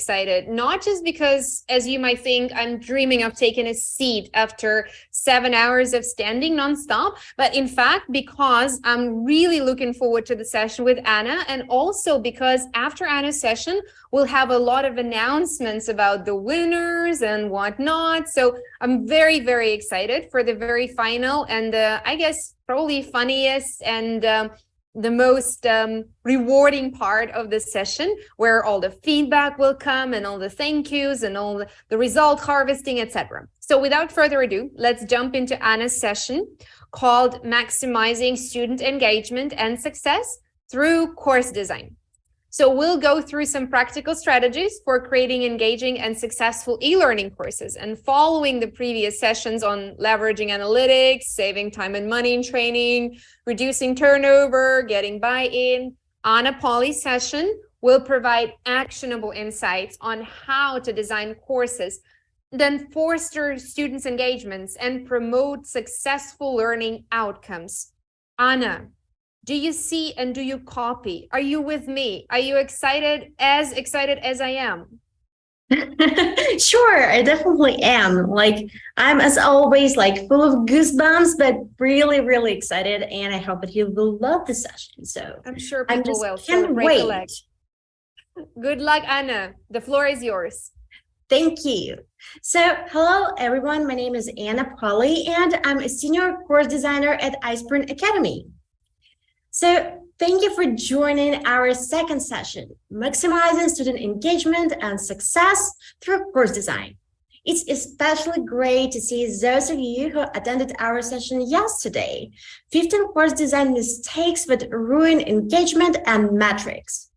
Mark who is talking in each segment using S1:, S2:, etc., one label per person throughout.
S1: excited, not just because, as you might think, I'm dreaming of taking a seat after 7 hours of standing nonstop, but in fact, because I'm really looking forward to the session with Anna, and also because after Anna's session, we'll have a lot of announcements about the winners and whatnot. So I'm very, very excited for the very final and I guess probably funniest and the most rewarding part of the session, where all the feedback will come and all the thank yous and all the result harvesting, etc. So without further ado, let's jump into Anna's session called Maximizing Student Engagement and Success Through Course Design. So we'll go through some practical strategies for creating engaging and successful e-learning courses. And following the previous sessions on leveraging analytics, saving time and money in training, reducing turnover, getting buy-in, on a Poli session, we'll provide actionable insights on how to design courses, then foster students' engagements and promote successful learning outcomes. Anna, do you see and do you copy? Are you with me? Are you excited as I am?
S2: Sure, I definitely am. Like, I'm as always, like full of goosebumps, but really, really excited. And I hope that you will love the session. So
S1: I'm sure
S2: I
S1: people
S2: just
S1: will.
S2: can't
S1: So break a
S2: wait.
S1: leg. Good luck, Anna. The floor is yours.
S2: Thank you. So, hello, everyone. My name is Anna Poli, and I'm a senior course designer at iSpring Academy. So, thank you for joining our second session, Maximizing Student Engagement and Success Through Course Design. It's especially great to see those of you who attended our session yesterday. 15 course design mistakes that ruin engagement and metrics.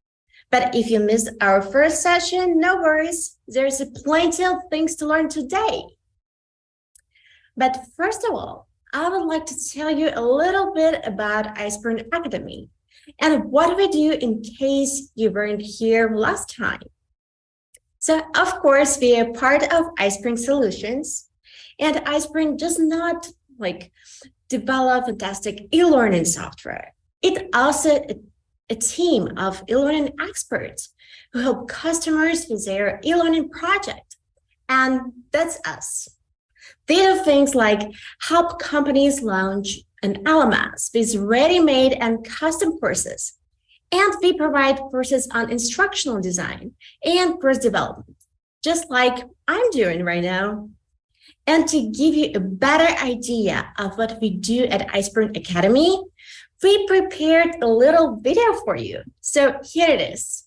S2: But if you missed our first session, no worries. There's plenty of things to learn today. But first of all, I would like to tell you a little bit about iSpring Academy and what we do in case you weren't here last time. So, of course, we are part of iSpring Solutions, and iSpring does not develop fantastic e-learning software. It also a team of e-learning experts who help customers with their e-learning project, and that's us. They do things like help companies launch an LMS with ready-made and custom courses. And we provide courses on instructional design and course development, just like I'm doing right now. And to give you a better idea of what we do at iSpring Academy, we prepared a little video for you. So here it is.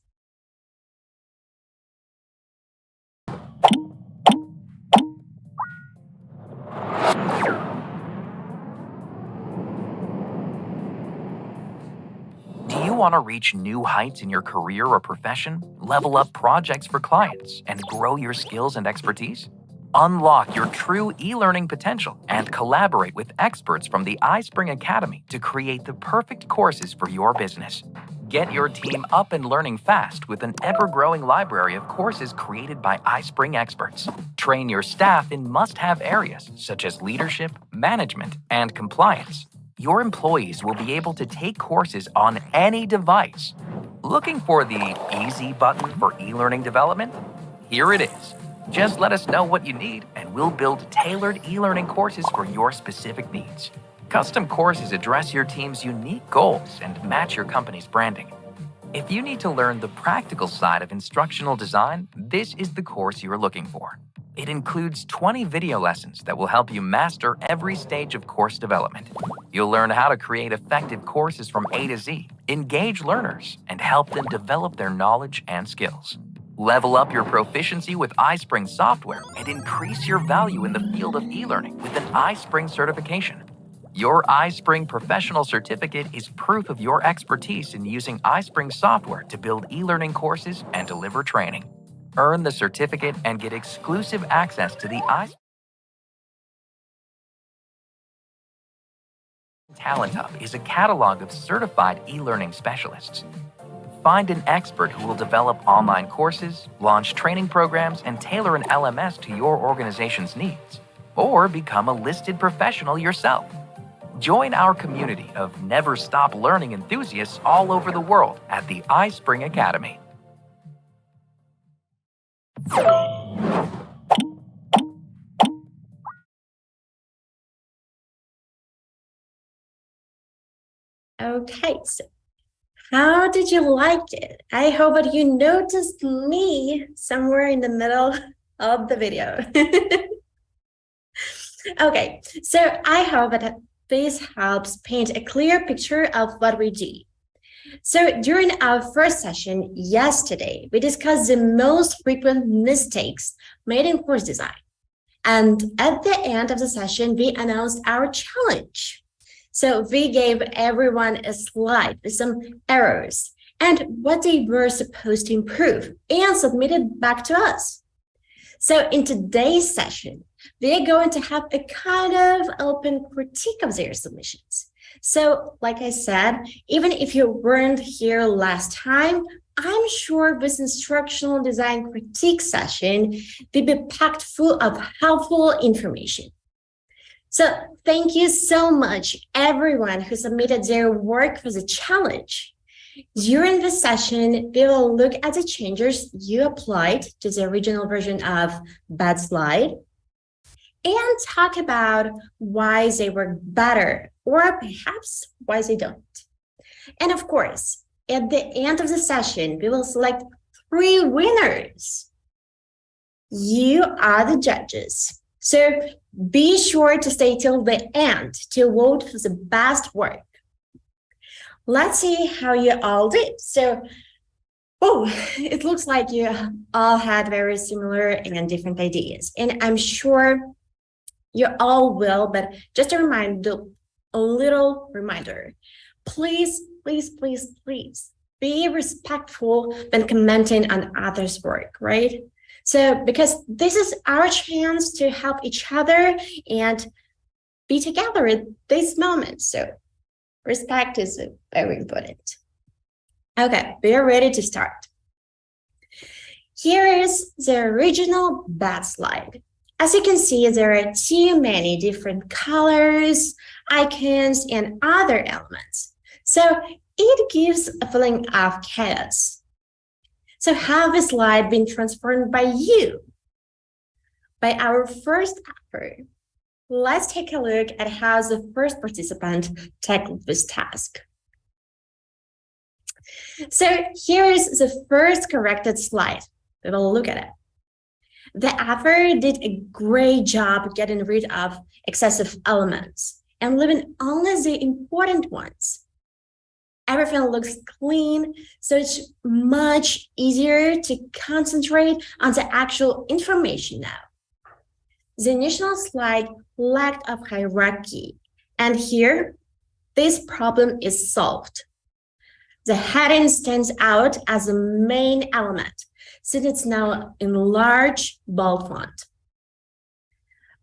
S3: Do you want to reach new heights in your career or profession, level up projects for clients, and grow your skills and expertise? Unlock your true e-learning potential and collaborate with experts from the iSpring Academy to create the perfect courses for your business. Get your team up and learning fast with an ever-growing library of courses created by iSpring experts. Train your staff in must-have areas such as leadership, management, and compliance. Your employees will be able to take courses on any device. Looking for the easy button for e-learning development? Here it is. Just let us know what you need, and we'll build tailored e-learning courses for your specific needs. Custom courses address your team's unique goals and match your company's branding. If you need to learn the practical side of instructional design, this is the course you're looking for. It includes 20 video lessons that will help you master every stage of course development. You'll learn how to create effective courses from A to Z, engage learners, and help them develop their knowledge and skills. Level up your proficiency with iSpring software and increase your value in the field of e-learning with an iSpring certification. Your iSpring Professional Certificate is proof of your expertise in using iSpring software to build e-learning courses and deliver training. Earn the certificate and get exclusive access to the iSpring Talent Hub is a catalog of certified e-learning specialists. Find an expert who will develop online courses, launch training programs, and tailor an LMS to your organization's needs. Or become a listed professional yourself. Join our community of never stop learning enthusiasts all over the world at the iSpring Academy.
S2: Okay, so how did you like it? I hope that you noticed me somewhere in the middle of the video. Okay, so I hope that this helps paint a clear picture of what we do. So during our first session yesterday, we discussed the most frequent mistakes made in course design. And at the end of the session, we announced our challenge. So we gave everyone a slide with some errors and what they were supposed to improve and submitted back to us. So in today's session, we're going to have a kind of open critique of their submissions. So like I said, even if you weren't here last time, I'm sure this instructional design critique session will be packed full of helpful information. So thank you so much, everyone who submitted their work for the challenge. During this session, we will look at the changes you applied to the original version of Bad Slide and talk about why they work better or perhaps why they don't. And of course, at the end of the session, we will select 3 winners. You are the judges. So be sure to stay till the end to vote for the best work. Let's see how you all did. So, it looks like you all had very similar and different ideas. And I'm sure you all will, but just a little reminder. Please, please, please, please be respectful when commenting on others' work, right? So, because this is our chance to help each other and be together at this moment. So, respect is very important. Okay, we are ready to start. Here is the original Bad Slide. As you can see, there are too many different colors, icons, and other elements. So it gives a feeling of chaos. So have the slide been transformed by you? By our first effort. Let's take a look at how the first participant tackled this task. So here is the first corrected slide. We will look at it. The author did a great job getting rid of excessive elements and leaving only the important ones. Everything looks clean, so it's much easier to concentrate on the actual information now. The initial slide lacked of hierarchy, and here, this problem is solved. The heading stands out as the main element, since it's now in large bold font.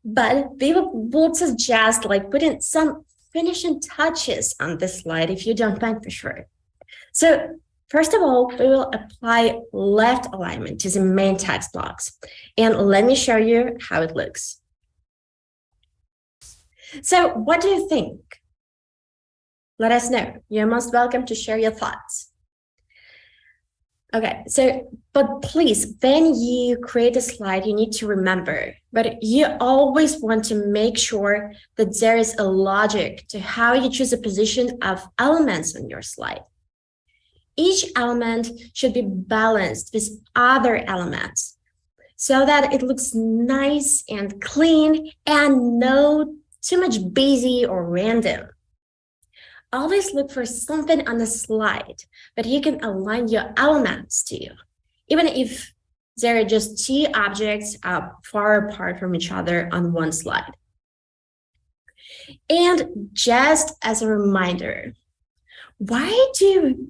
S2: But we would suggest putting some finishing touches on this slide if you don't mind for sure. So first of all, we will apply left alignment to the main text blocks. And let me show you how it looks. So what do you think? Let us know. You're most welcome to share your thoughts. Okay, but please, when you create a slide, you need to remember, but you always want to make sure that there is a logic to how you choose a position of elements on your slide. Each element should be balanced with other elements so that it looks nice and clean and not too much busy or random. Always look for something on the slide that you can align your elements to, even if there are just 2 objects far apart from each other on one slide. And just as a reminder, why do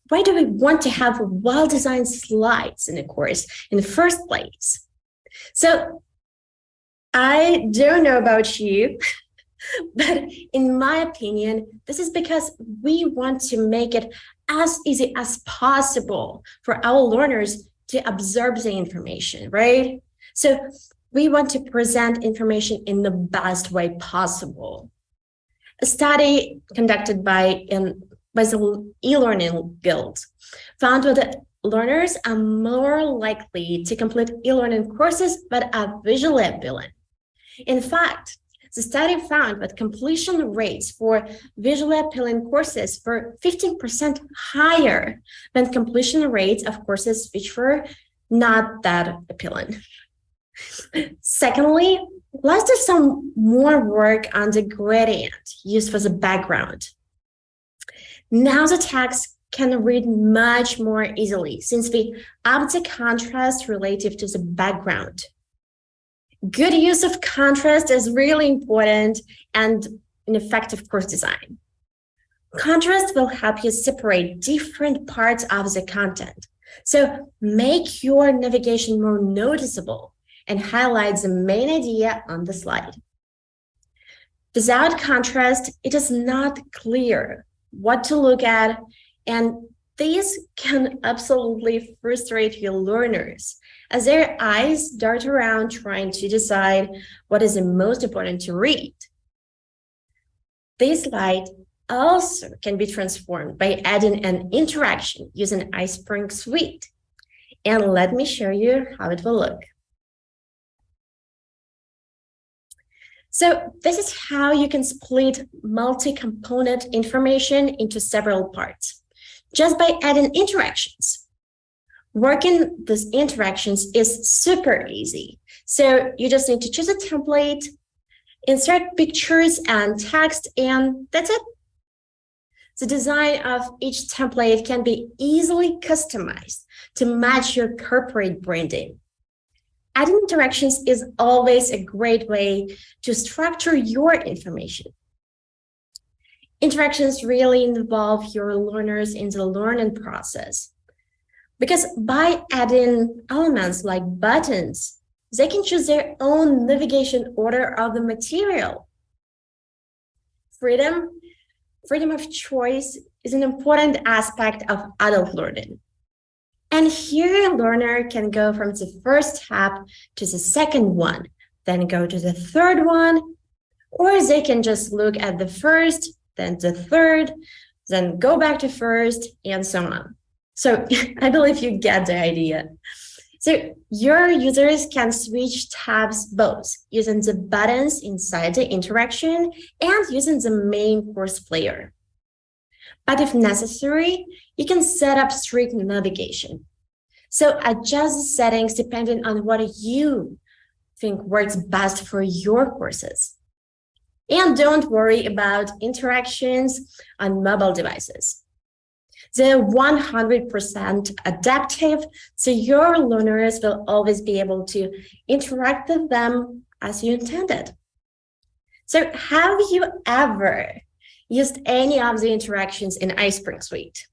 S2: we want to have well-designed slides in a course in the first place? So I don't know about you, but in my opinion, this is because we want to make it as easy as possible for our learners to absorb the information, right? So we want to present information in the best way possible. A study conducted by the e-learning guild found that learners are more likely to complete e-learning courses that are visually appealing. In fact, the study found that completion rates for visually appealing courses were 15% higher than completion rates of courses which were not that appealing. Secondly, let's do some more work on the gradient used for the background. Now the text can read much more easily since we up the contrast relative to the background. Good use of contrast is really important and an effective course design. Contrast will help you separate different parts of the content. So make your navigation more noticeable and highlight the main idea on the slide. Without contrast, it is not clear what to look at, and this can absolutely frustrate your learners as their eyes dart around trying to decide what is the most important to read. This slide also can be transformed by adding an interaction using iSpring Suite. And let me show you how it will look. So this is how you can split multi-component information into several parts, just by adding interactions. Working these interactions is super easy. So you just need to choose a template, insert pictures and text, and that's it. The design of each template can be easily customized to match your corporate branding. Adding interactions is always a great way to structure your information. Interactions really involve your learners in the learning process, because by adding elements like buttons, they can choose their own navigation order of the material. Freedom of choice is an important aspect of adult learning. And here a learner can go from the first tab to the second one, then go to the third one, or they can just look at the first, then the third, then go back to first, and so on. So I believe you get the idea. So your users can switch tabs both using the buttons inside the interaction and using the main course player. But if necessary, you can set up strict navigation. So adjust the settings depending on what you think works best for your courses. And don't worry about interactions on mobile devices. They're 100% adaptive, so your learners will always be able to interact with them as you intended. So have you ever used any of the interactions in iSpring Suite?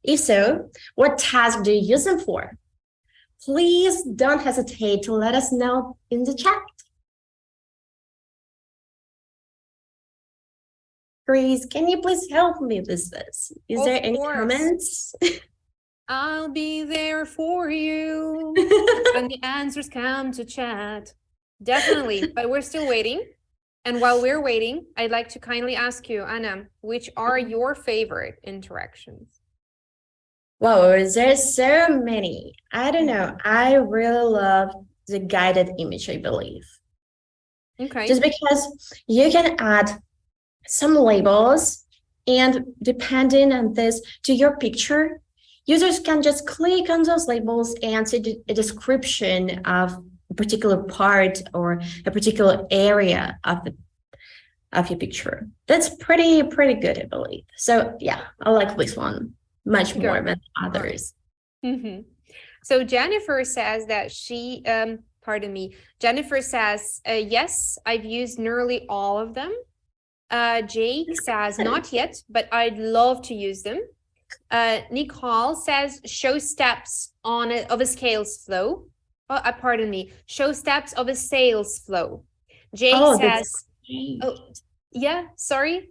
S2: If so, what task do you use them for? Please don't hesitate to let us know in the chat. Grace, can you please help me with this? Is there any comments?
S1: I'll be there for you when the answers come to chat. Definitely, but we're still waiting. And while we're waiting, I'd like to kindly ask you, Anna, which are your favorite interactions?
S2: Whoa, there's so many. I don't know. I really love the guided image, I believe.
S1: Okay.
S2: Just because you can add some labels, and depending on this to your picture, users can just click on those labels and see a description of a particular part or a particular area of your picture. That's pretty good, I believe. So yeah, I like this one much more than others.
S1: Mm-hmm. So Jennifer says that Jennifer says, yes, I've used nearly all of them. Jake says, not yet, but I'd love to use them. Nicole says, show steps of a sales flow. Show steps of a sales flow. Jake says, yeah, sorry.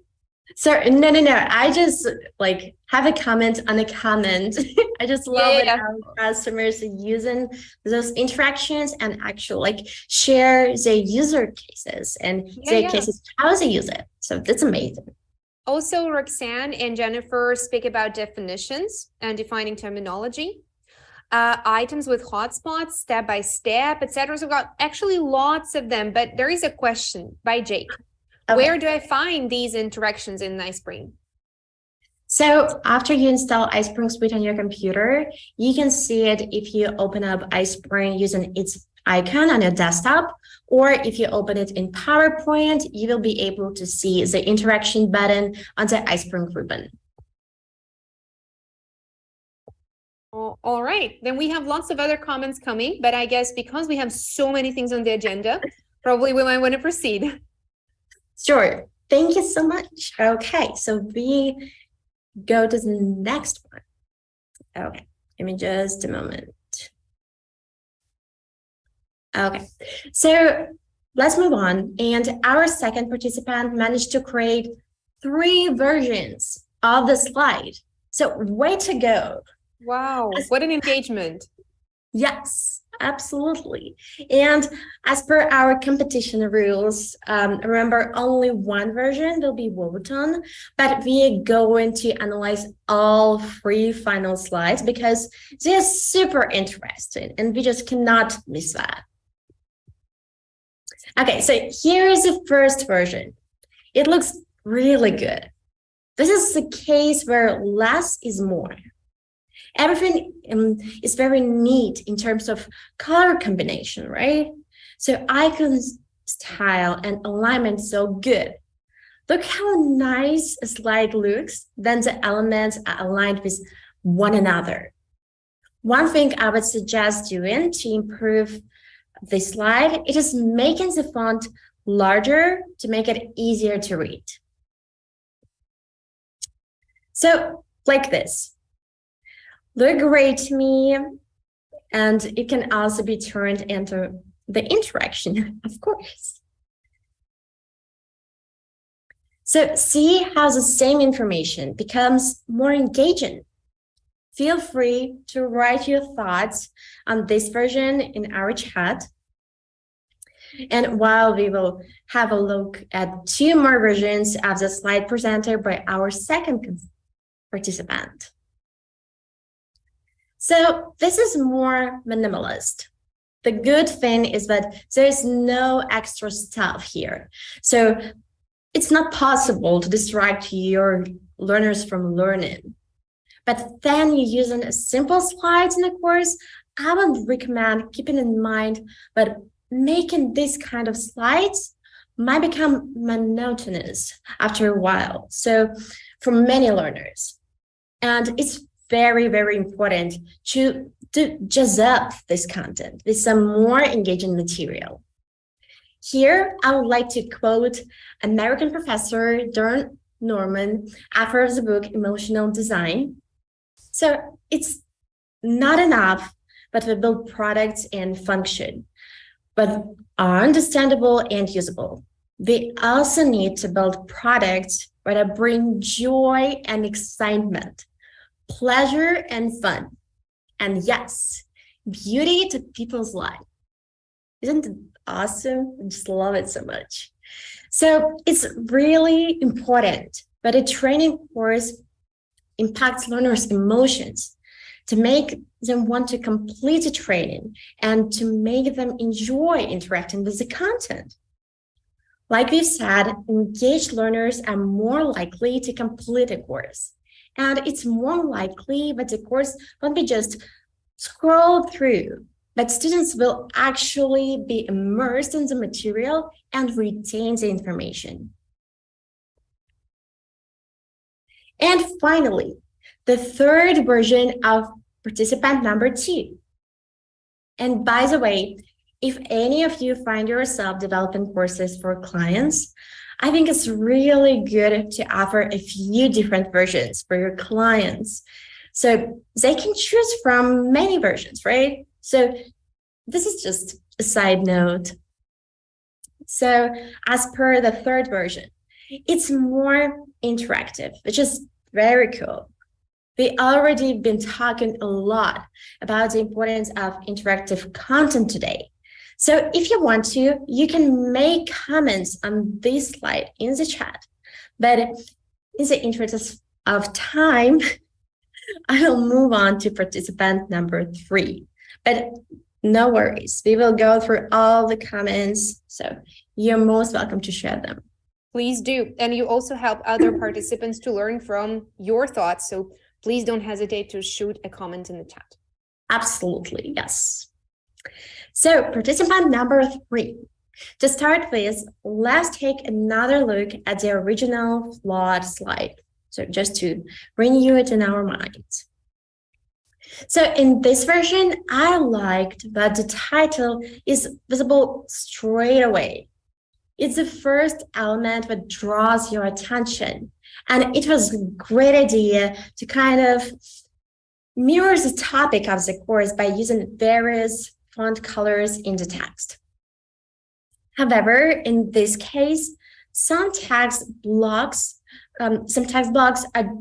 S2: So no. I just have a comment on a comment. I just love it how customers are using those interactions and actually share their user cases and their cases, how they use it. So that's amazing.
S1: Also, Roxanne and Jennifer speak about definitions and defining terminology. items with hotspots, step by step, etc. So we've got actually lots of them, but there is a question by Jake.
S2: Okay.
S1: Where do I find these interactions in iSpring?
S2: So after you install iSpring Suite on your computer, you can see it if you open up iSpring using its icon on your desktop, or if you open it in PowerPoint, you will be able to see the interaction button on the iSpring ribbon.
S1: All right, then we have lots of other comments coming, but I guess because we have so many things on the agenda, probably we might want to proceed.
S2: Sure, thank you so much. Okay, so we go to the next one. Okay, give me just a moment. Okay, so let's move on. And our second participant managed to create 3 versions of the slide. So way to go.
S1: Wow, what an engagement.
S2: Yes, absolutely. And as per our competition rules, remember only one version will be voted on, but we are going to analyze all 3 final slides because they're super interesting and we just cannot miss that. Okay, so here is the first version. It looks really good. This is the case where less is more. Everything is very neat in terms of color combination, right? So icons, style, and alignment so good. Look how nice a slide looks. Then the elements are aligned with one another. One thing I would suggest doing to improve this slide, it is making the font larger to make it easier to read. So like this. Look great to me, and it can also be turned into the interaction, of course. So see how the same information becomes more engaging. Feel free to write your thoughts on this version in our chat. And while we will have a look at 2 more versions of the slide presented by our second participant. So this is more minimalist. The good thing is that there's no extra stuff here. So it's not possible to distract your learners from learning. But then you're using a simple slides in the course, I would recommend keeping in mind that making this kind of slides might become monotonous after a while. So for many learners, and it's very, very important to jazz up this content with some more engaging material. Here, I would like to quote American professor Darren Norman, author of the book Emotional Design. So it's not enough that we build products and function, but are understandable and usable. We also need to build products that bring joy and excitement, pleasure and fun, and yes, beauty to people's lives. Isn't it awesome? I just love it so much. So it's really important that a training course impacts learners' emotions to make them want to complete the training and to make them enjoy interacting with the content. Like we've said, engaged learners are more likely to complete a course. And it's more likely that the course won't be just scrolled through, but students will actually be immersed in the material and retain the information. And finally, the third version of participant number 2. And by the way, if any of you find yourself developing courses for clients, I think it's really good to offer a few different versions for your clients. So they can choose from many versions, right? So this is just a side note. So as per the third version, it's more interactive, which is very cool. We already been talking a lot about the importance of interactive content today. So if you want to, you can make comments on this slide in the chat. But in the interest of time, I'll move on to participant number 3. But no worries, we will go through all the comments, so you're most welcome to share them.
S1: Please do. And you also help other participants to learn from your thoughts. So please don't hesitate to shoot a comment in the chat.
S2: Absolutely, yes. So participant number 3. To start with, let's take another look at the original flawed slide. So just to renew it in our minds. So in this version, I liked that the title is visible straight away. It's the first element that draws your attention. And it was a great idea to kind of mirror the topic of the course by using various font colors in the text. However, in this case, some text blocks are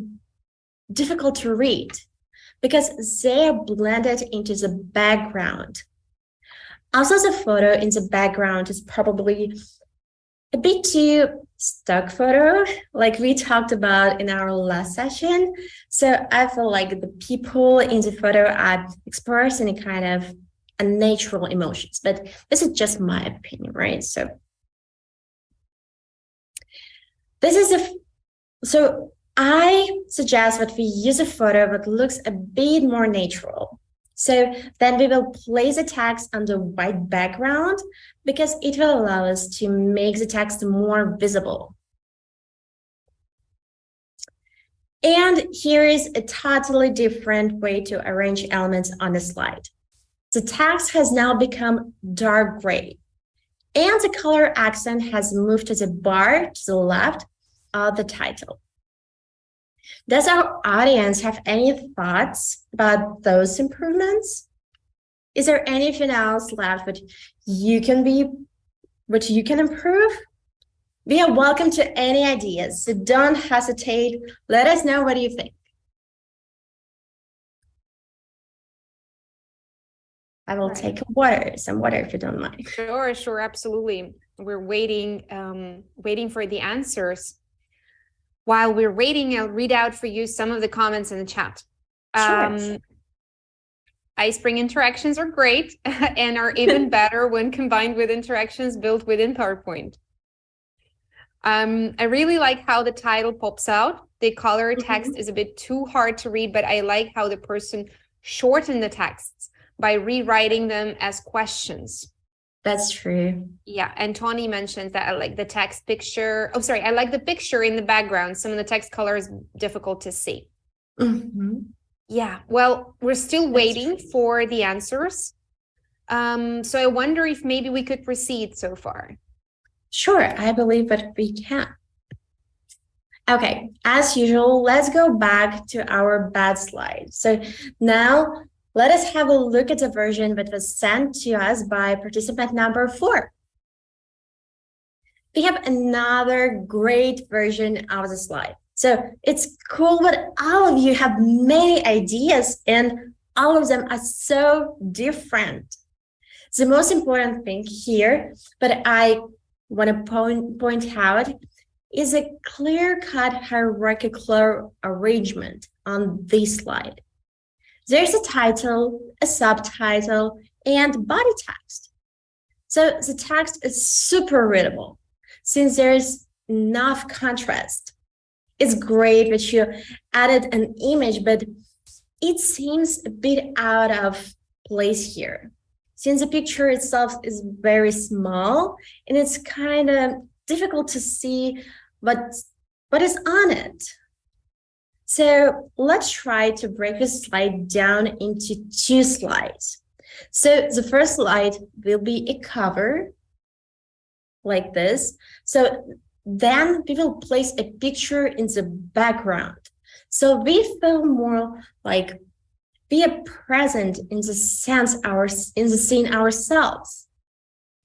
S2: difficult to read because they are blended into the background. Also, the photo in the background is probably a bit too stock photo, like we talked about in our last session. So I feel like the people in the photo are expressing a kind of unnatural emotions, but this is just my opinion, right? So so I suggest that we use a photo that looks a bit more natural. So then we will place the text on the white background because it will allow us to make the text more visible. And here is a totally different way to arrange elements on the slide. The text has now become dark gray, and the color accent has moved to the bar to the left of the title. Does our audience have any thoughts about those improvements? Is there anything else left that you can improve? We are welcome to any ideas, so don't hesitate. Let us know what you think. I will take some water if you don't mind.
S1: Sure, absolutely. We're waiting for the answers. While we're waiting, I'll read out for you some of the comments in the chat.
S2: Sure.
S1: iSpring interactions are great and are even better when combined with interactions built within PowerPoint. I really like how the title pops out. The color text is a bit too hard to read, but I like how the person shortened the texts by rewriting them as questions.
S2: That's true.
S1: Yeah, and Tony mentioned that I like the text picture. Oh, sorry, I like the picture in the background. Some of the text color is difficult to see. Yeah, well, we're still waiting for the answers. So I wonder if maybe we could proceed so far.
S2: Sure, I believe that we can. Okay, as usual, let's go back to our bad slide. So now let us have a look at the version that was sent to us by participant number 4. We have another great version of the slide. So it's cool that all of you have many ideas and all of them are so different. The most important thing here that I want to point out is a clear-cut hierarchical arrangement on this slide. There's a title, a subtitle, and body text. So the text is super readable since there's enough contrast. It's great that you added an image, but it seems a bit out of place here since the picture itself is very small and it's kind of difficult to see what is on it. So let's try to break this slide down into 2 slides. So the first slide will be a cover like this. So then we will place a picture in the background. So we feel more like we are present in the scene ourselves.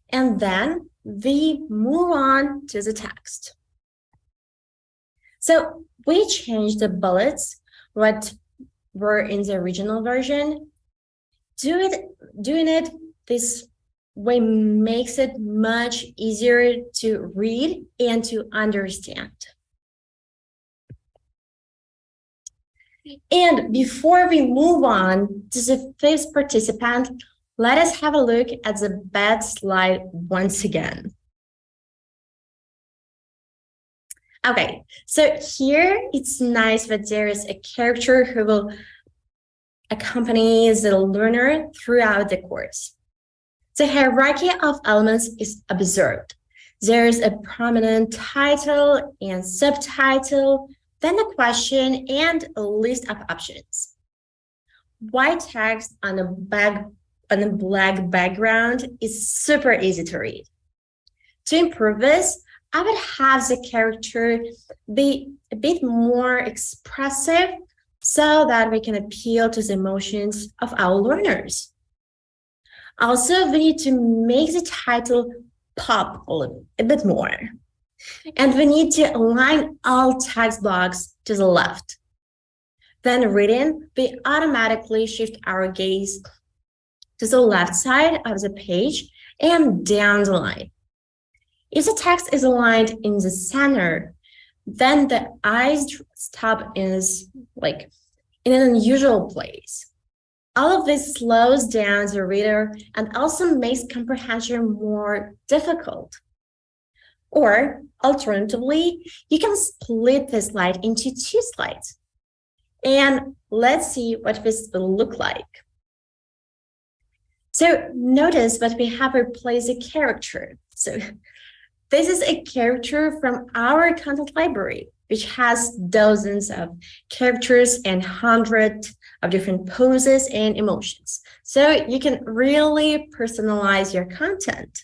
S2: And then we move on to the text. So we changed the bullets, what were in the original version. Doing it this way makes it much easier to read and to understand. And before we move on to the fifth participant, let us have a look at the bed slide once again. Okay, so here it's nice that there is a character who will accompany the learner throughout the course. The hierarchy of elements is observed. There's a prominent title and subtitle, then a question and a list of options. White text on a black background is super easy to read. To improve this, I would have the character be a bit more expressive so that we can appeal to the emotions of our learners. Also, we need to make the title pop a bit more. And we need to align all text blocks to the left. Then reading, we automatically shift our gaze to the left side of the page and down the line. If the text is aligned in the center, then the eyes stop is like in an unusual place. All of this slows down the reader and also makes comprehension more difficult. Or alternatively, you can split the slide into 2 slides. And let's see what this will look like. So notice that we have replaced a character. So this is a character from our content library, which has dozens of characters and hundreds of different poses and emotions. So you can really personalize your content.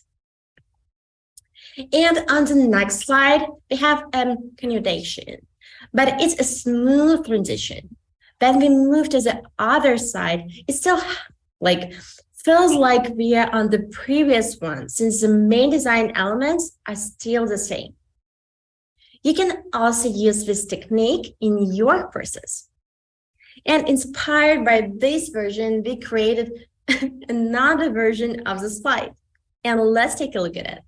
S2: And on the next slide, we have conjugation, but it's a smooth transition. Then we move to the other side. It still feels like we are on the previous one, since the main design elements are still the same. You can also use this technique in your courses. And inspired by this version, we created another version of the slide. And let's take a look at it.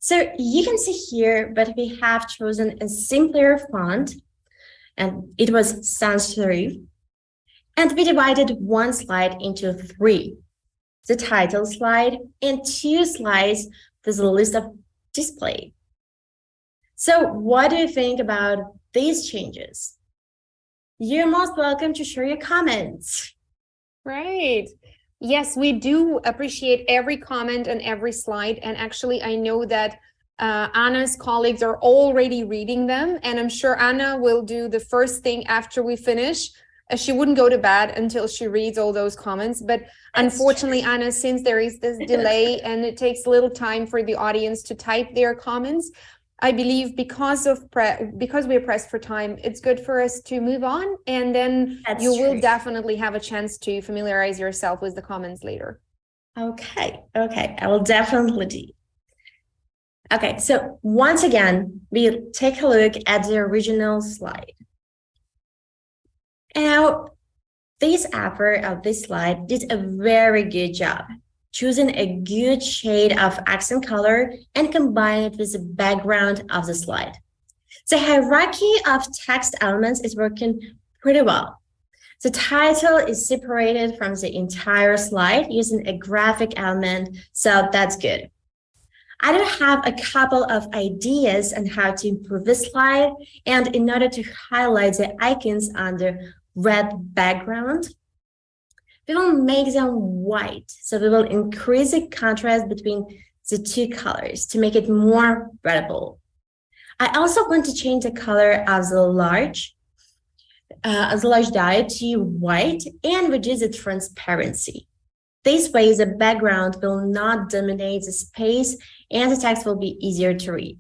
S2: So you can see here that we have chosen a simpler font, and it was sans serif. And we divided one slide into 3. The title slide and 2 slides with a list of display. So what do you think about these changes? You're most welcome to share your comments.
S1: Right. Yes, we do appreciate every comment and every slide. And actually, I know that Anna's colleagues are already reading them. And I'm sure Anna will do the first thing after we finish. She wouldn't go to bed until she reads all those comments. But unfortunately, Anna, since there is this delay and it takes a little time for the audience to type their comments, I believe because we're pressed for time, it's good for us to move on, and then you will definitely have a chance to familiarize yourself with the comments later.
S2: Okay, I will definitely do. Okay, so once again, we'll take a look at the original slide. Now, this author of this slide did a very good job choosing a good shade of accent color and combine it with the background of the slide. The hierarchy of text elements is working pretty well. The title is separated from the entire slide using a graphic element, so that's good. I do have a couple of ideas on how to improve the slide, and in order to highlight the icons on the red background, we will make them white. So we will increase the contrast between the 2 colors to make it more readable. I also want to change the color of the large dial to white and reduce the transparency. This way, the background will not dominate the space and the text will be easier to read.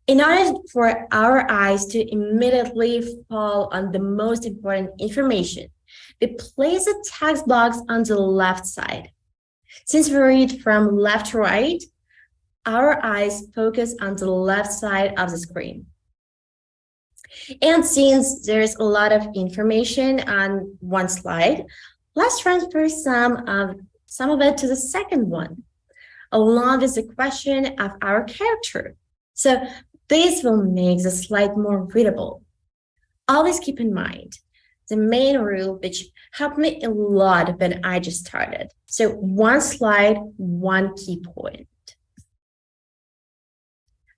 S2: In order for our eyes to immediately fall on the most important information, we place the text blocks on the left side. Since we read from left to right, our eyes focus on the left side of the screen. And since there's a lot of information on one slide, let's transfer some of it to the second one, along with the question of our character. So this will make the slide more readable. Always keep in mind the main rule, which helped me a lot when I just started. So one slide, one key point.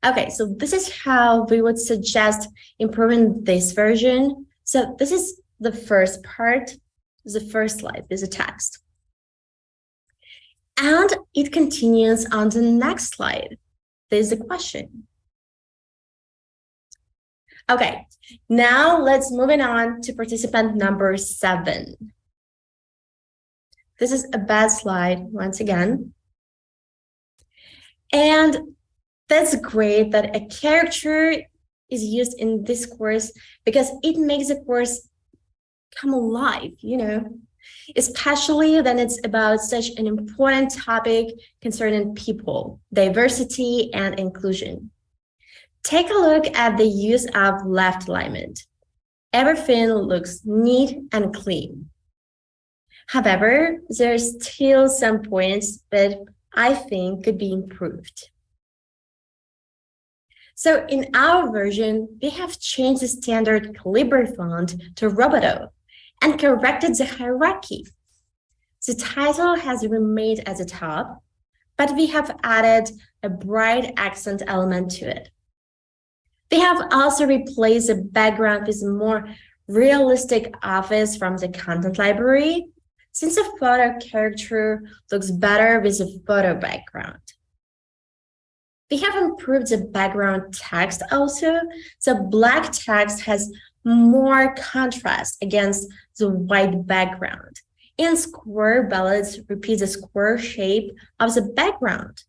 S2: Okay, so this is how we would suggest improving this version. So this is the first part, the first slide, there's a text. And it continues on the next slide. There's a question. Okay, now let's move on to participant number 7. This is a bad slide once again. And that's great that a character is used in this course because it makes the course come alive, especially when it's about such an important topic concerning people, diversity, and inclusion. Take a look at the use of left alignment. Everything looks neat and clean. However, there's still some points that I think could be improved. So in our version, we have changed the standard Calibri font to Roboto and corrected the hierarchy. The title has remained at the top, but we have added a bright accent element to it. We have also replaced the background with a more realistic office from the content library, since the photo character looks better with a photo background. We have improved the background text also, so black text has more contrast against the white background, and square bullets repeat the square shape of the background,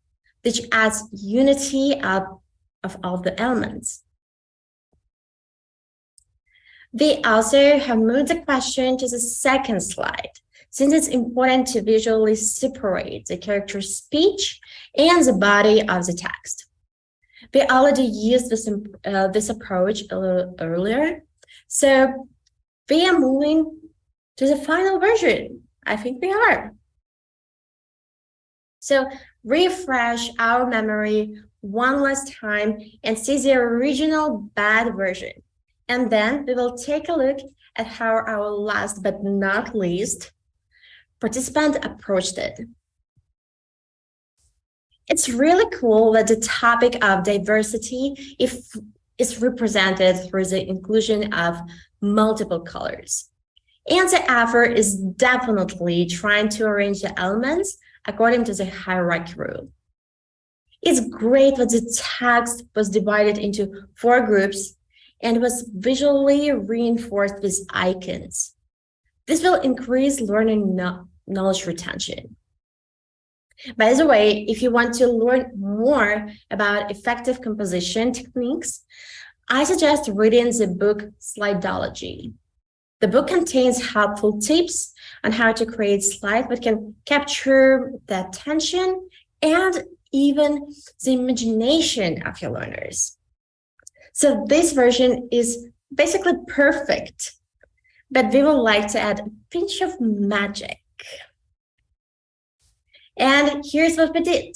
S2: which adds unity of all the elements. We also have moved the question to the second slide, since it's important to visually separate the character's speech and the body of the text. We already used this approach a little earlier, so we are moving to the final version. I think we are. So refresh our memory one last time and see the original bad version. And then we will take a look at how our last but not least participant approached it. It's really cool that the topic of diversity is represented through the inclusion of multiple colors. And the effort is definitely trying to arrange the elements according to the hierarchy rule. It's great that the text was divided into 4 groups and was visually reinforced with icons. This will increase learning knowledge retention. By the way, if you want to learn more about effective composition techniques, I suggest reading the book Slideology. The book contains helpful tips on how to create slides that can capture the attention and even the imagination of your learners. So this version is basically perfect, but we would like to add a pinch of magic. And here's what we did.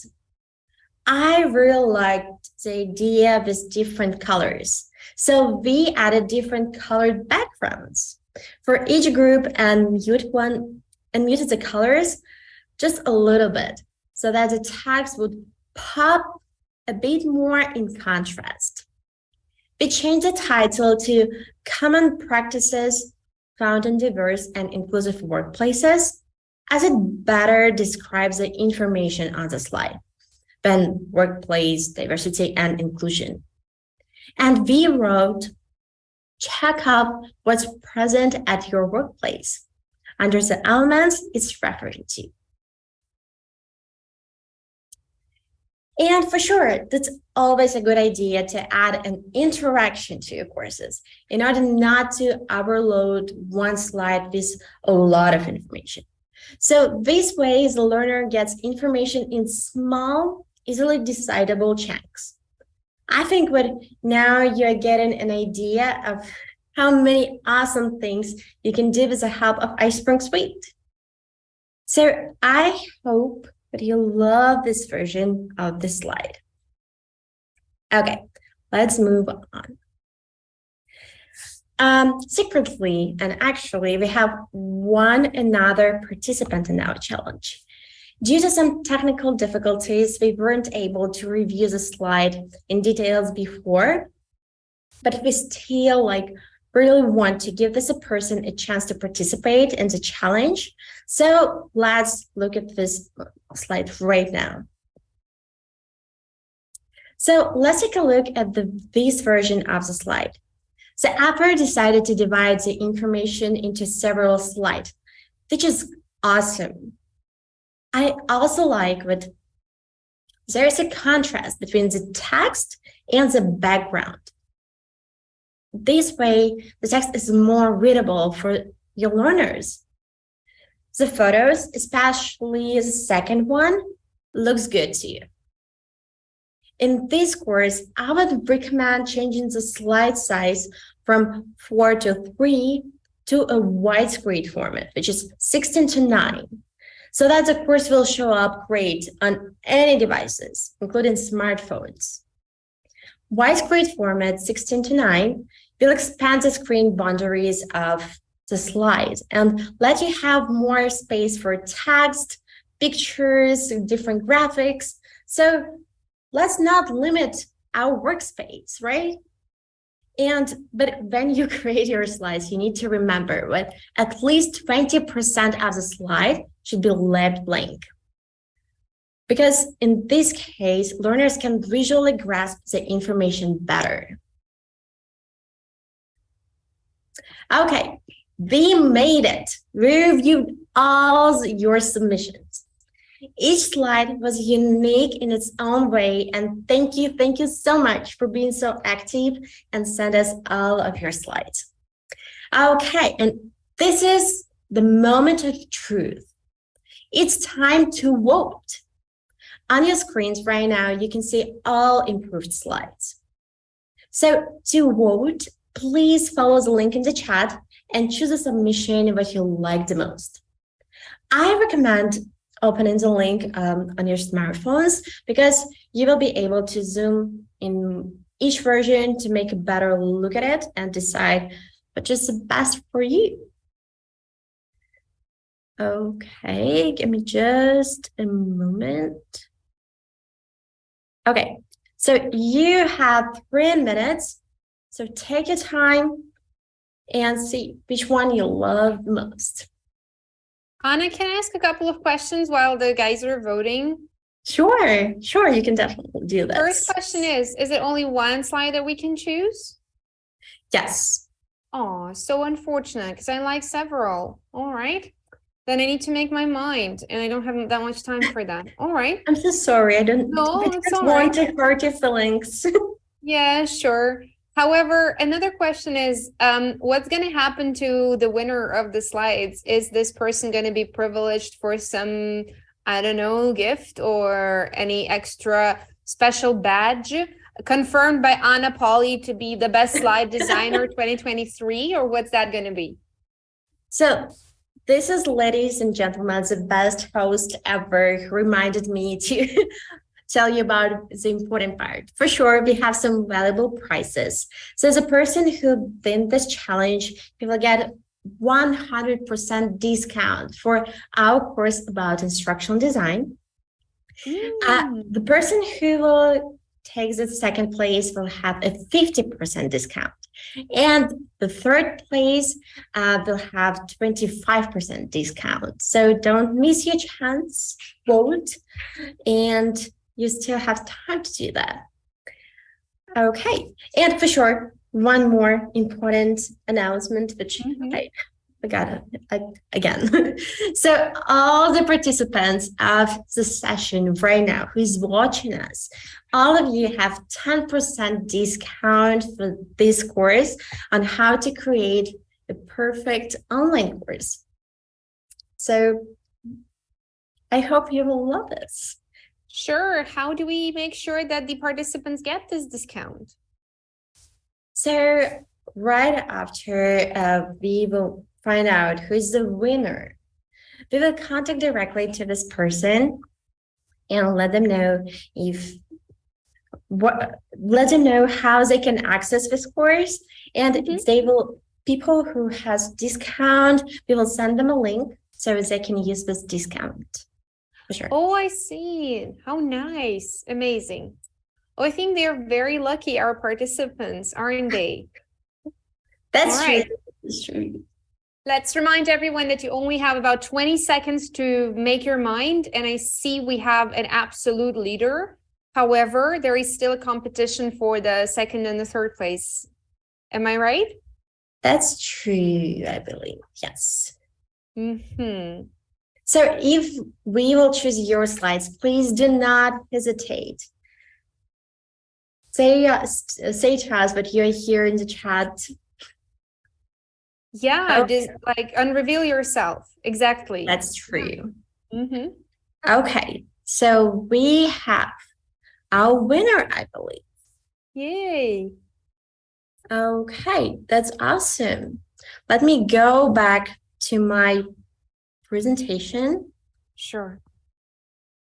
S2: I really liked the idea with different colors. So we added different colored backgrounds for each group and muted the colors just a little bit so that the text would pop a bit more in contrast. We changed the title to Common Practices Found in Diverse and Inclusive Workplaces, as it better describes the information on the slide than workplace, diversity, and inclusion. And we wrote, check out what's present at your workplace under the elements it's referring to. And for sure, that's always a good idea to add an interaction to your courses in order not to overload one slide with a lot of information. So this way, the learner gets information in small, easily decidable chunks. I think now you're getting an idea of how many awesome things you can do with the help of iSpring Suite. So I hope that you love this version of the slide. Okay, let's move on. Secretly, and actually, we have another participant in our challenge. Due to some technical difficulties, we weren't able to review the slide in details before, but we still really want to give this person a chance to participate in the challenge. So let's look at this slide right now. So let's take a look at this version of the slide. So Apple decided to divide the information into several slides, which is awesome. I also like that there's a contrast between the text and the background. This way, the text is more readable for your learners. The photos, especially the second one, looks good to you. In this course, I would recommend changing the slide size from 4:3 to a widescreen format, which is 16:9. So that the course will show up great on any devices, including smartphones. Widescreen format 16:9 will expand the screen boundaries of the slides and let you have more space for text, pictures, different graphics. So let's not limit our workspace, right? But when you create your slides, you need to remember that at least 20% of the slide should be left blank. Because in this case, learners can visually grasp the information better. Okay, we made it. We reviewed all your submissions. Each slide was unique in its own way, and thank you so much for being so active and send us all of your slides. Okay, and this is the moment of truth. It's time to vote. On your screens right now, you can see all improved slides. So to vote, please follow the link in the chat and choose a submission that you like the most. I recommend opening the link on your smartphones because you will be able to zoom in each version to make a better look at it and decide which is the best for you. Okay, give me just a moment. Okay, so you have 3 minutes. So take your time and see which one you love the most.
S1: Anna, can I ask a couple of questions while the guys are voting?
S2: Sure, you can definitely do that.
S1: First question is it only one slide that we can choose?
S2: Yes.
S1: Oh, so unfortunate because I like several. All right. Then I need to make my mind and I don't have that much time for that. All right.
S2: I'm so sorry. I don't want to hurt your feelings.
S1: Yeah, sure. However, another question is, what's going to happen to the winner of the slides? Is this person going to be privileged for some, I don't know, gift or any extra special badge confirmed by Anna Poli to be the best slide designer 2023? Or what's that going to be?
S2: So this is, ladies and gentlemen, the best host ever who reminded me to tell you about the important part. For sure, we have some valuable prizes. So the person who wins this challenge, he will get 100% discount for our course about instructional design. The person who will take the second place will have a 50% discount. And the third place will have 25% discount. So don't miss your chance, vote, and you still have time to do that. Okay, and for sure, one more important announcement, which I forgot again. So all the participants of the session right now who's watching us, all of you have 10% discount for this course on how to create a perfect online course. So I hope you will love this.
S1: Sure. How do we make sure that the participants get this discount?
S2: So right after we will find out who's the winner, we will contact directly to this person and let them know how they can access this course, and they will people who has discount, we will send them a link so they can use this discount. For sure.
S1: Oh, I see. How nice. Amazing. Oh, I think they're very lucky, our participants, aren't they?
S2: That's
S1: All
S2: true.
S1: right.
S2: That's true.
S1: Let's remind everyone that you only have about 20 seconds to make your mind. And I see we have an absolute leader. However, there is still a competition for the second and the third place. Am I right?
S2: That's true, I believe. Yes.
S1: Mm-hmm.
S2: So if we will choose your slides, please do not hesitate. Say to us what you're here in the chat.
S1: Yeah,
S2: Okay.
S1: just like unreveal yourself. Exactly.
S2: That's true.
S1: Mm-hmm.
S2: Okay, so we have our winner, I believe.
S1: Yay.
S2: Okay, that's awesome. Let me go back to my presentation.
S1: Sure.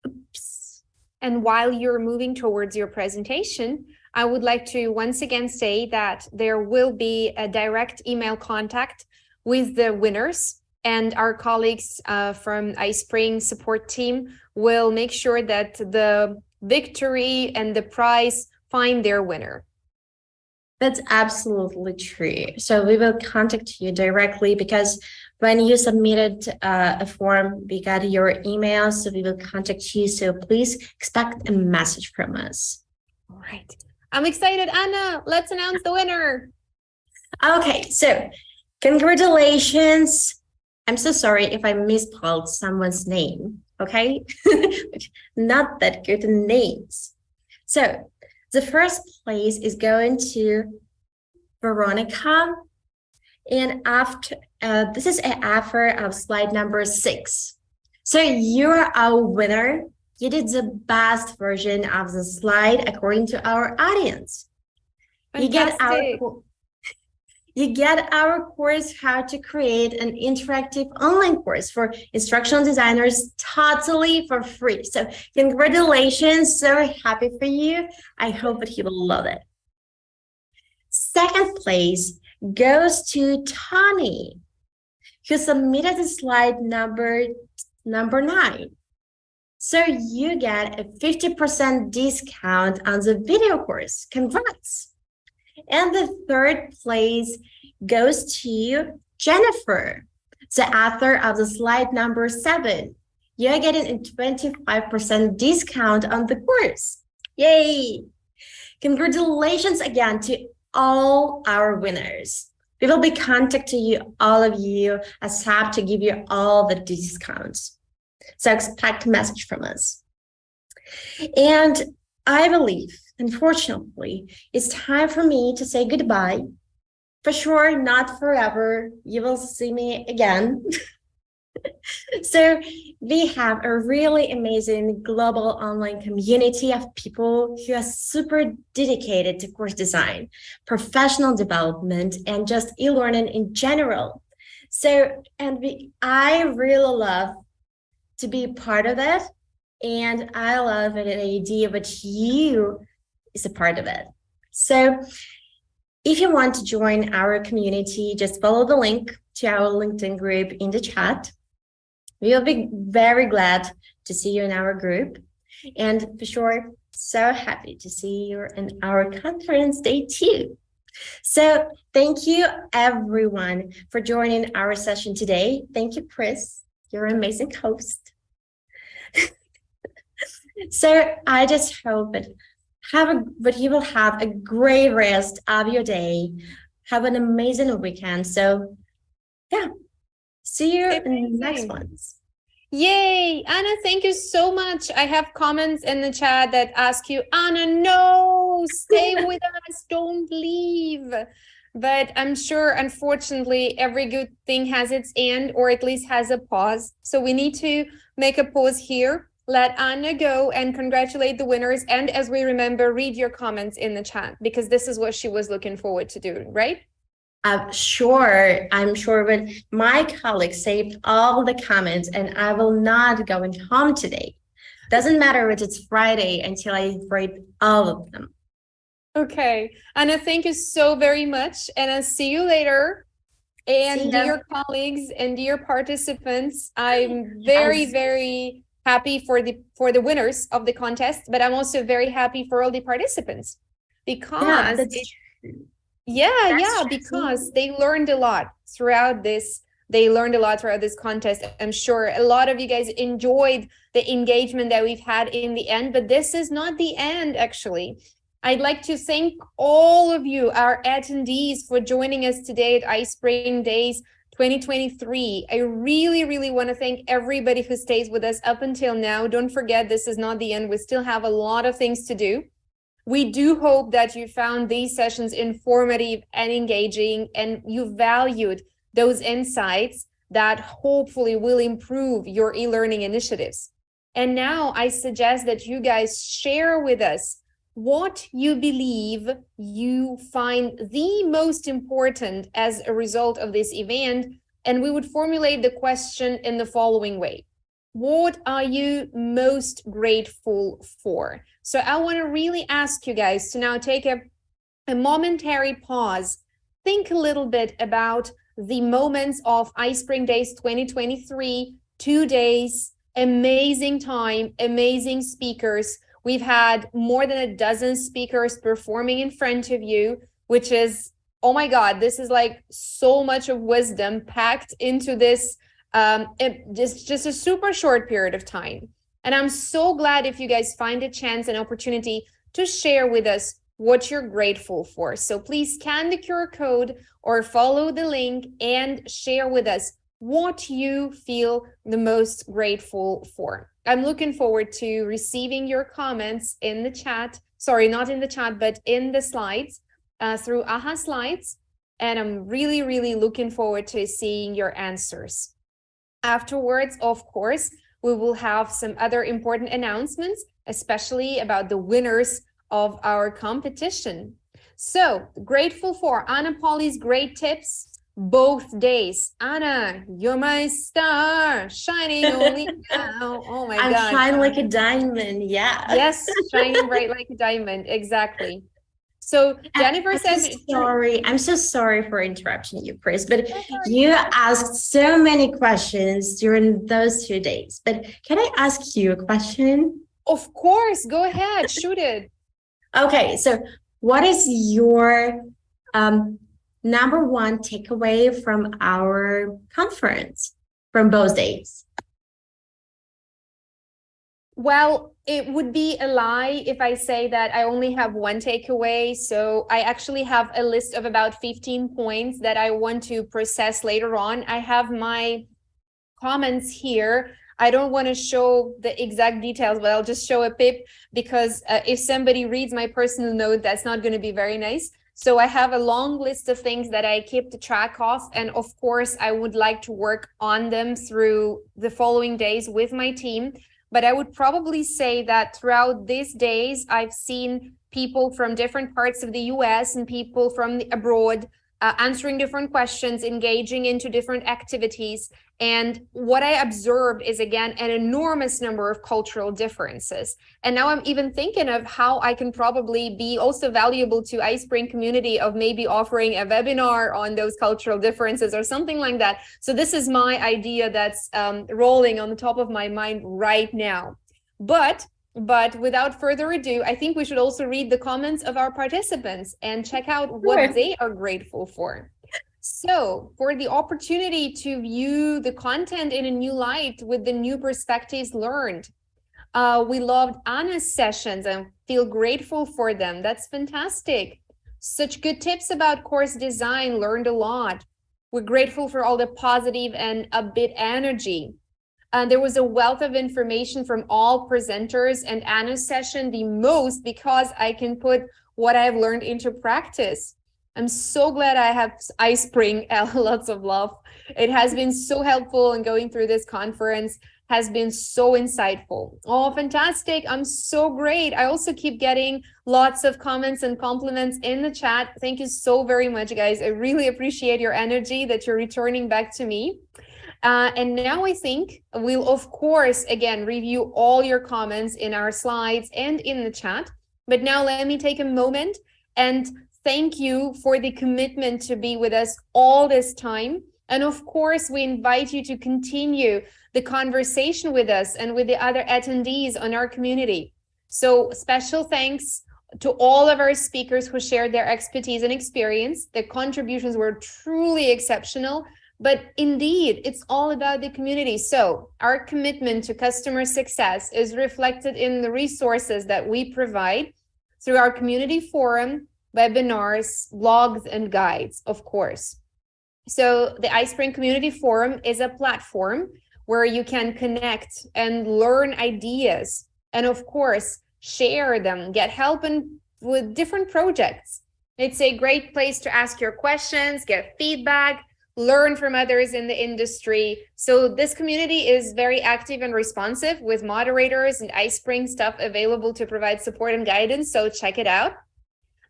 S2: Oops.
S1: And while you're moving towards your presentation, I would like to once again say that there will be a direct email contact with the winners, and our colleagues from iSpring support team will make sure that the victory and the prize find their winner.
S2: That's absolutely true. So we will contact you directly because when you submitted a form, we got your email, so we will contact you. So please expect a message from us.
S1: All right. I'm excited. Anna, let's announce the winner.
S2: Okay, so congratulations. I'm so sorry if I misspelled someone's name, okay? Not that good names. So the first place is going to Veronica. And after this is an offer of slide number 6. So you're our winner. You did the best version of the slide according to our audience.
S1: Fantastic.
S2: You get our course, How to Create an Interactive Online Course for Instructional Designers, totally for free. So congratulations, so happy for you. I hope that you will love it. Second place goes to Tony, who submitted the slide number 9. So you get a 50% discount on the video course. Congrats. And the third place goes to Jennifer, the author of the slide number 7. You're getting a 25% discount on the course. Yay! Congratulations again to all our winners. We will be contacting you, all of you, ASAP to give you all the discounts. So expect a message from us. And I believe, unfortunately, it's time for me to say goodbye. For sure, not forever. You will see me again. So we have a really amazing global online community of people who are super dedicated to course design, professional development, and just e-learning in general. So, I really love to be part of it. And I love the idea that you is a part of it. So if you want to join our community, just follow the link to our LinkedIn group in the chat. We will be very glad to see you in our group. And for sure, so happy to see you in our conference day 2. So thank you, everyone, for joining our session today. Thank you, Chris. You're an amazing host. So I just hope that you will have a great rest of your day. Have an amazing weekend. So yeah, see you in the next ones.
S1: Yay, Anna, thank you so much. I have comments in the chat that ask you, Anna, no, stay with us, don't leave. But I'm sure, unfortunately, every good thing has its end, or at least has a pause. So we need to make a pause here. Let Anna go and congratulate the winners. And as we remember, read your comments in the chat, because this is what she was looking forward to doing, right?
S2: Sure. I'm sure when my colleagues saved all the comments and I will not go home today. Doesn't matter if it's Friday until I read all of them.
S1: Okay. Anna, thank you so very much. And I'll see you later. And
S2: See ya.
S1: dear colleagues and dear participants, I'm very,
S2: Yes.
S1: very happy for the winners of the contest, but I'm also very happy for all the participants
S2: Yeah,
S1: because
S2: that's true.
S1: yeah,
S2: That's
S1: yeah,
S2: true.
S1: because they learned a lot throughout this. They learned a lot throughout this contest. I'm sure a lot of you guys enjoyed the engagement that we've had in the end, but this is not the end, actually. I'd like to thank all of you, our attendees, for joining us today at iSpring Days 2023. I really, really want to thank everybody who stays with us up until now. Don't forget, this is not the end. We still have a lot of things to do. We do hope that you found these sessions informative and engaging, and you valued those insights that hopefully will improve your e-learning initiatives. And now I suggest that you guys share with us what you believe you find the most important as a result of this event. And we would formulate the question in the following way. What are you most grateful for? So I want to really ask you guys to now take a momentary pause. Think a little bit about the moments of iSpring Days 2023, 2 days, amazing time, amazing speakers. We've had more than a dozen speakers performing in front of you, which is, oh my God, this is like so much of wisdom packed into this just a super short period of time. And I'm so glad if you guys find a chance and opportunity to share with us what you're grateful for. So please scan the QR code or follow the link and share with us what you feel the most grateful for. I'm looking forward to receiving your comments in the chat. Sorry, not in the chat, but in the slides through AHA Slides. And I'm really, really looking forward to seeing your answers. Afterwards, of course, we will have some other important announcements, especially about the winners of our competition. So grateful for Anna Poli's great tips both days. Anna, you're my star, shining only now. Oh my
S2: I'm
S1: God.
S2: shining like a diamond. Yeah.
S1: Yes, shining bright like a diamond. Exactly. So Jennifer says,
S2: I'm so sorry for interrupting you, Chris, but you asked so many questions during those 2 days. But can I ask you a question?
S1: of course, go ahead, shoot it.
S2: Okay, so what is your number one takeaway from our conference from both days?
S1: Well, it would be a lie if I say that I only have one takeaway. So I actually have a list of about 15 points that I want to process later on. I have my comments here. I don't want to show the exact details, but I'll just show a pip because if somebody reads my personal note, that's not going to be very nice. So I have a long list of things that I keep track of. And of course, I would like to work on them through the following days with my team. But I would probably say that throughout these days, I've seen people from different parts of the US and people from abroad answering different questions, engaging into different activities. And what I observed is, again, an enormous number of cultural differences. And now I'm even thinking of how I can probably be also valuable to iSpring community of maybe offering a webinar on those cultural differences or something like that. So this is my idea that's rolling on the top of my mind right now. But without further ado, I think we should also read the comments of our participants and check out what they are grateful for. So for the opportunity to view the content in a new light with the new perspectives learned. We loved Anna's sessions and feel grateful for them. That's fantastic. Such good tips about course design, learned a lot. We're grateful for all the positive and upbeat energy. There was a wealth of information from all presenters, and Anna's session the most because I can put what I've learned into practice. I'm so glad I have iSpring. Lots of love. It has been so helpful, and going through this conference has been so insightful. Oh, fantastic. I'm so great. I also keep getting lots of comments and compliments in the chat. Thank you so very much, guys. I really appreciate your energy that you're returning back to me. And now I think we'll, of course, again, review all your comments in our slides and in the chat. But now let me take a moment and thank you for the commitment to be with us all this time. And of course, we invite you to continue the conversation with us and with the other attendees on our community. So special thanks to all of our speakers who shared their expertise and experience. The contributions were truly exceptional, but indeed, it's all about the community. So our commitment to customer success is reflected in the resources that we provide through our community forum, webinars, blogs, and guides, of course. So the iSpring Community Forum is a platform where you can connect and learn ideas, and of course, share them, get help with different projects. It's a great place to ask your questions, get feedback, learn from others in the industry. So this community is very active and responsive, with moderators and iSpring stuff available to provide support and guidance. So check it out.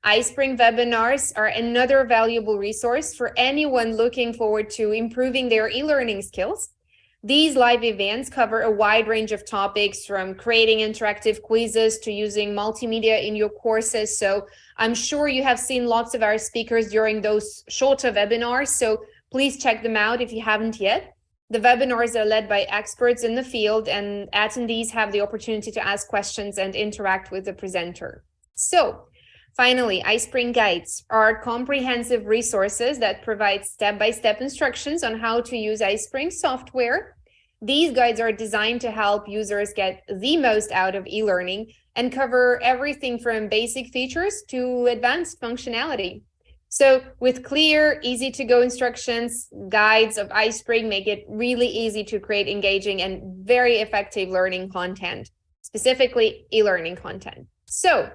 S1: iSpring webinars are another valuable resource for anyone looking forward to improving their e-learning skills. These live events cover a wide range of topics, from creating interactive quizzes to using multimedia in your courses. So I'm sure you have seen lots of our speakers during those shorter webinars. So please check them out if you haven't yet. The webinars are led by experts in the field, and attendees have the opportunity to ask questions and interact with the presenter. So finally, iSpring Guides are comprehensive resources that provide step-by-step instructions on how to use iSpring software. These guides are designed to help users get the most out of e-learning and cover everything from basic features to advanced functionality. So with clear, easy-to-go instructions, guides of iSpring make it really easy to create engaging and very effective learning content, specifically e-learning content. So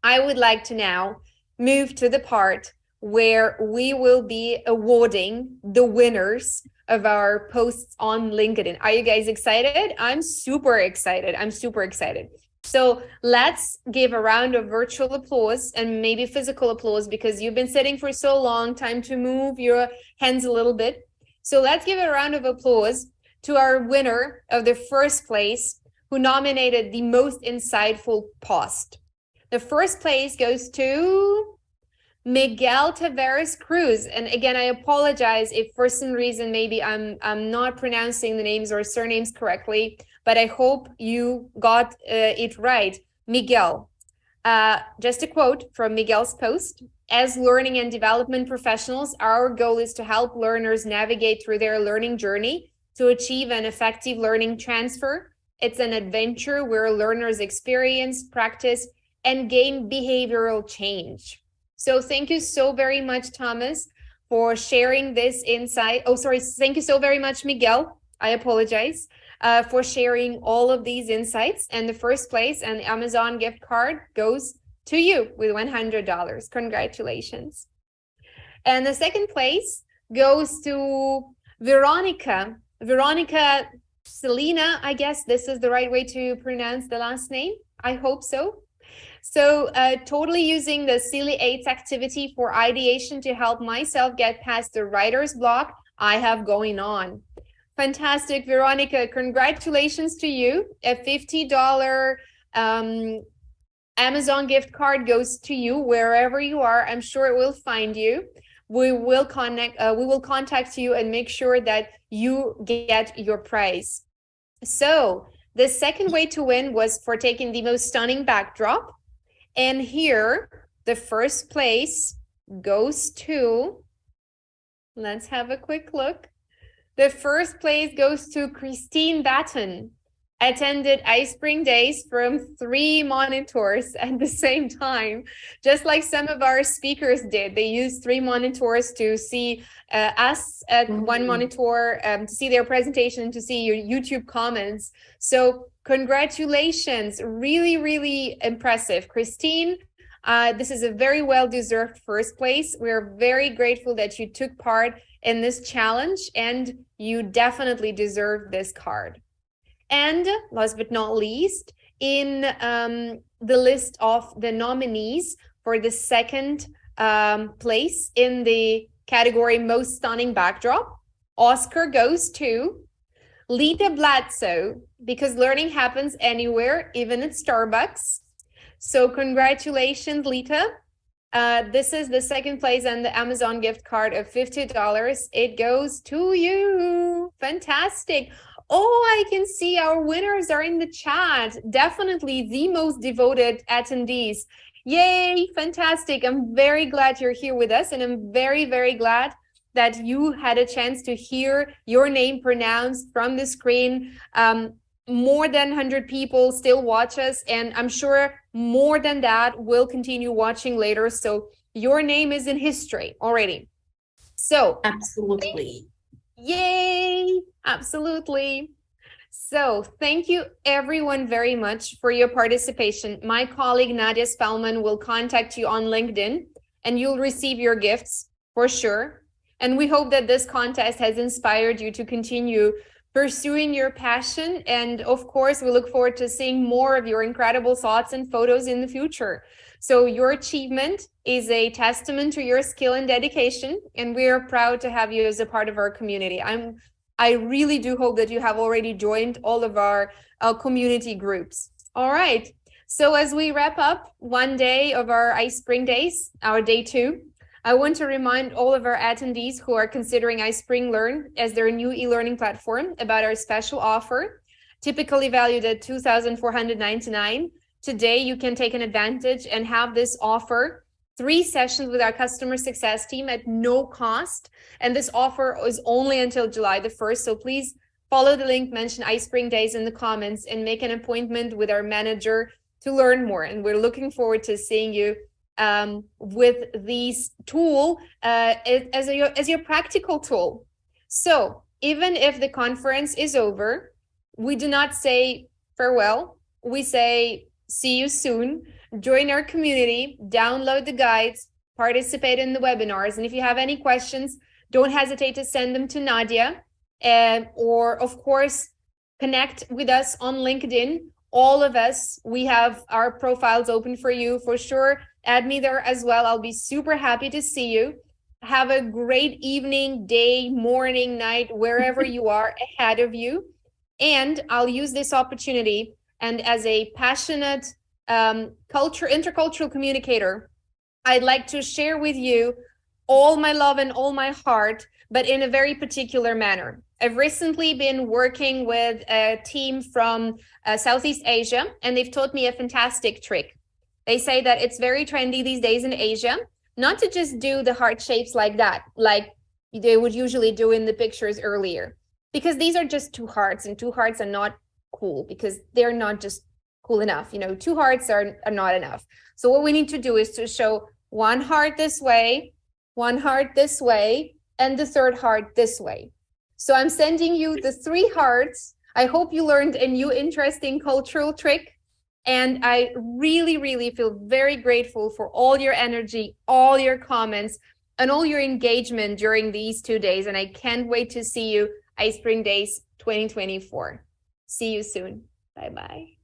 S1: I would like to now move to the part where we will be awarding the winners of our posts on LinkedIn. Are you guys excited? I'm super excited. So let's give a round of virtual applause and maybe physical applause, because you've been sitting for so long. Time to move your hands a little bit. So let's give a round of applause to our winner of the first place, who nominated the most insightful post. The first place goes to Miguel Tavares Cruz. And again, I apologize if for some reason maybe I'm not pronouncing the names or surnames correctly, but I hope you got it right. Miguel, just a quote from Miguel's post: "As learning and development professionals, our goal is to help learners navigate through their learning journey to achieve an effective learning transfer. It's an adventure where learners experience, practice, and gain behavioral change." So thank you so very much, Thomas, for sharing this insight. Oh, sorry. Thank you so very much, Miguel. I apologize for sharing all of these insights. And the first place and the Amazon gift card goes to you with $100. Congratulations. And the second place goes to Veronica. Veronica Selena, I guess this is the right way to pronounce the last name. I hope so. So totally using the Silly 8 activity for ideation to help myself get past the writer's block I have going on. Fantastic, Veronica. Congratulations to you. A $50 Amazon gift card goes to you wherever you are. I'm sure it will find you. We will contact you and make sure that you get your prize. So the second way to win was for taking the most stunning backdrop. And here, the first place goes to, let's have a quick look. The first place goes to Christine Batten. Attended iSpring Days from 3 monitors at the same time, just like some of our speakers did. They used 3 monitors to see us at one monitor, to see their presentation, to see your YouTube comments. So congratulations, really, really impressive. Christine, this is a very well-deserved first place. We're very grateful that you took part in this challenge, and you definitely deserve this card. And last but not least, in the list of the nominees for the second place in the category Most Stunning Backdrop, Oscar goes to Lita Blatso, because learning happens anywhere, even at Starbucks. So congratulations, Lita. This is the second place and the Amazon gift card of $50. It goes to you. Fantastic. Oh, I can see our winners are in the chat. Definitely the most devoted attendees. Yay, fantastic. I'm very glad you're here with us, and I'm very, very glad that you had a chance to hear your name pronounced from the screen. More than 100 people still watch us, and I'm sure more than that will continue watching later. So your name is in history already. So
S2: absolutely.
S1: Yay, absolutely. So thank you everyone very much for your participation. My colleague Nadia Spellman will contact you on LinkedIn and you'll receive your gifts for sure. And we hope that this contest has inspired you to continue pursuing your passion. And of course, we look forward to seeing more of your incredible thoughts and photos in the future. So your achievement is a testament to your skill and dedication, and we are proud to have you as a part of our community. I really do hope that you have already joined all of our community groups. All right. So as we wrap up one day of our iSpring days, our day 2, I want to remind all of our attendees who are considering iSpring Learn as their new e-learning platform about our special offer, typically valued at $2,499. Today, you can take an advantage and have this offer 3 sessions with our customer success team at no cost. And this offer is only until July the 1st. So please follow the link, mention iSpring Days in the comments, and make an appointment with our manager to learn more. And we're looking forward to seeing you with this tool as your practical tool. So even if the conference is over, we do not say farewell. We say see you soon. Join our community, download the guides, participate in the webinars. And if you have any questions, don't hesitate to send them to Nadia, or of course, connect with us on LinkedIn. All of us, we have our profiles open for you for sure. Add me there as well. I'll be super happy to see you. Have a great evening, day, morning, night, wherever you are ahead of you. And I'll use this opportunity, and as a passionate intercultural communicator, I'd like to share with you all my love and all my heart, but in a very particular manner. I've recently been working with a team from Southeast Asia, and they've taught me a fantastic trick. They say that it's very trendy these days in Asia, not to just do the heart shapes like that, like they would usually do in the pictures earlier, because these are just 2 hearts, and 2 hearts are not cool because they're not just cool enough. 2 hearts are not enough. So what we need to do is to show 1 heart this way, 1 heart this way, and the 3rd heart this way. So I'm sending you the 3 hearts. I hope you learned a new interesting cultural trick. And I really, really feel very grateful for all your energy, all your comments, and all your engagement during these 2 days. And I can't wait to see you iSpring Days 2024. See you soon. Bye-bye.